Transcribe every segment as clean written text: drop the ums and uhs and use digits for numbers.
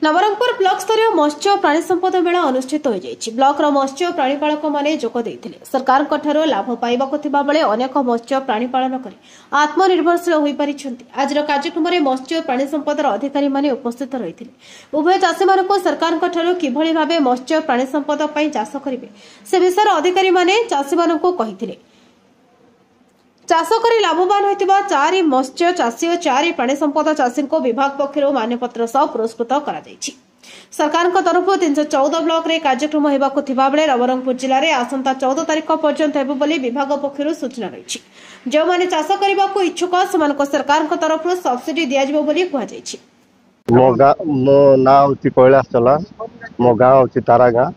Nabarangpur block स्तरीय मत्स्य प्राणी संपद मेला अनुष्ठित हो जाइछि। ब्लॉक रो मत्स्य प्राणीपालक माने जोग देइथिले। सरकार कठारो लाभ पाइबाको थिबा बेले अनेक मत्स्य प्राणीपालन करी आत्मनिर्भरशील होई परिछन्ति। आजर कार्यक्रम रे मत्स्य प्राणी संपदर अधिकारी माने उपस्थित रहिथिले। उभय चाषी मानको सरकार कठारो किभଳି भाबे मत्स्य प्राणी संपद पई चाष करिवे से विषय अधिकारी माने चाषी मानको कहिथिले। चाष करी लाभवान होइतिबा 4 मत्स्य चाषी और 4 प्राणी संपद चाषी को विभाग पक्षर मान्यपत्र सह पुरस्कृत करा जाइछि। सरकार तरफ 314 ब्लॉक रे कार्यक्रम हेबाकु थिबा बेले नवरंगपुर जिल्ला रे आसंता 14 तारिख पर्यंत हेबो बोली विभाग पक्षर सूचना रहिछि। जो माने चाष करिबाकु इच्छुक समानको सरकार तरफ सब्सिडी दिया जिवो बोली कुहा जाइछि। मो नाम होछि कैलाश चला, मो गांव होछि तारागां।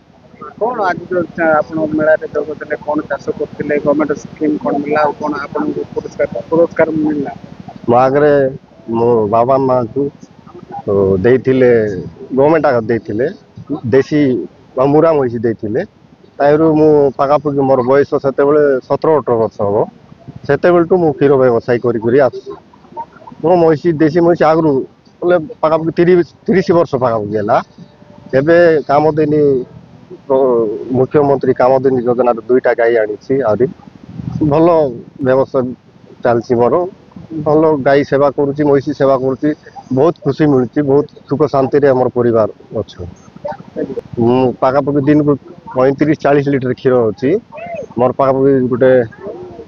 कौन आज जो आपण मेला रे जोग देले कोन चाष करथिले गवर्नमेंट स्कीम कोन मिला कोन आपण पुरस्कार मिलला मागरे मो बाबा मां को तो देथिले गवर्नमेंट आ देथिले देसी मुरा मोइसी देथिले तायरु मु पाकापुकी मोर बयस सेते बेले 17-18 वर्ष हो सेते बेलटू मु क्षीर व्यवसाय करी करी आस मो मोइसी देसी मोइसी आगरु बोले पाकापुकी 30 वर्ष पाकापुकी गेला एबे काम देनी तो मुख्यमंत्री कामधेनु योजना 2टा गाई आनी आदि भल व्यवस्था चलती मोर भल गाई सेवा करुच्ची महिषी सेवा करुच्ची बहुत खुशी मिलूँ बहुत सुख शांति रे हमर परिवार अच्छा पाखापाखि दिन को 35-40 लीटर क्षीर अच्छी मोर पाखापाखि गोटे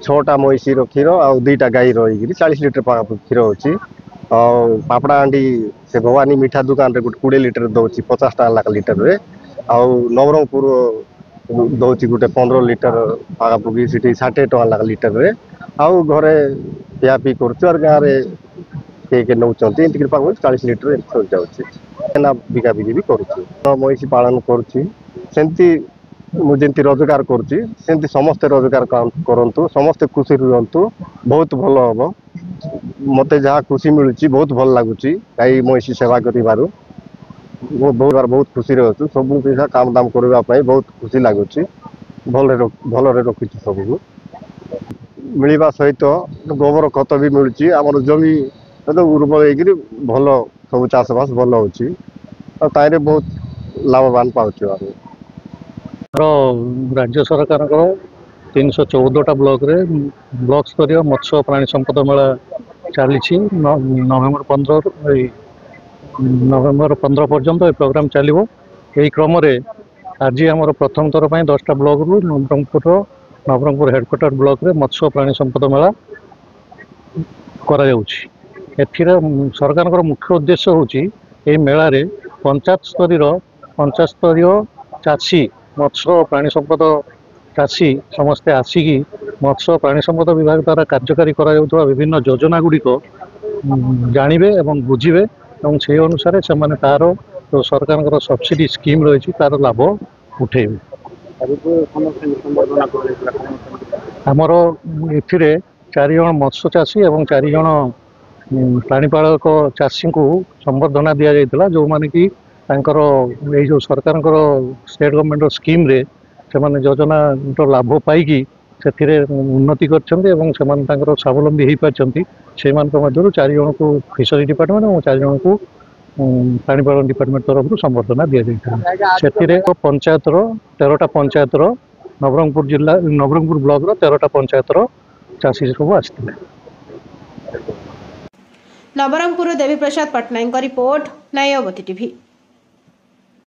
6टा महिषी क्षीर आ 2टा गाई रही 40 लीटर पाखापाखि क्षीर अच्छी और पापड़ा हांडी से भवानी मीठा दुकान रे गोटे 20 लीटर दौर 50 टका लाख लीटर रे आउ नवरंगपुर दौची गोटे 15 लीटर पाखापाखि सीटी 60 टका लाख लीटर रे आउ घरे पिया पी कर गाँव में के नौकरी एंती पाखापाखि 40 लीटर चल जाऊँगी बिका बिकी भी करुच्ची महिषी पालन करुँची मुझे रोजगार करुच्ची समस्ते रोजगार करंतु समस्ते खुशी रुहतु बहुत भल हम मत जहाँ खुशी मिलूँ बहुत भल लगुच गाई महिषी सेवा करू बहुत खुशी अच्छु सब पैसा काम दाम करने बहुत खुशी लगुच भल रखी सब मिलवा सहित गोबर खत भी मिलूँ आम जमी उर्वर हो भल सब चाषबास भल हो बहुत लाभवान पाँच राज्य सरकार 314टा ब्लॉक रे ब्लॉक स्तरीय मत्स्य प्राणी संपद मेला चली नवेम्बर 15 पर्यंत ये प्रोग्राम चलो। यही क्रम आज आम प्रथम थर पर 10टा ब्लॉक रु नवरंगपुर हेडक्वार्टर ब्लॉक रे मत्स्य प्राणी संपद मेला करा सरकार मुख्य उद्देश्य होची मेला रे पंचायत स्तरीय चाषी मत्स्य प्राणी संपद चाषी समस्ते आसिकी मत्स्य प्राणी संपद विभाग द्वारा कार्यकारी करा विभिन्न योजना गुड़िक जानवे और बुझे और से अनुसार से तार जो सरकार सब्सिडी स्कीम रही तार लाभ उठेबे। आमर ए 4 जन मत्स्य चाषी और 4 जन प्राणीपालक चाषी को संबर्धना दि जाता जो माने कि जो सरकार स्टेट गवर्नमेंट स्कीम रे से योजना लाभ पाई से उन्नति कर स्वावलंबी हो पार्टी से 4 जन को फिशरी डिपार्टमेंट और 4 जन को प्राणीपालन डिपार्टमेंट तरफ संबर्धना दि जाता से पंचायत 13टा पंचायत नवरंगपुर जिला नवरंगपुर ब्लॉक 13टा पंचायत चाषी सब आसते। Nabarangpur Devi Prasad Patnaik report नयवती TV.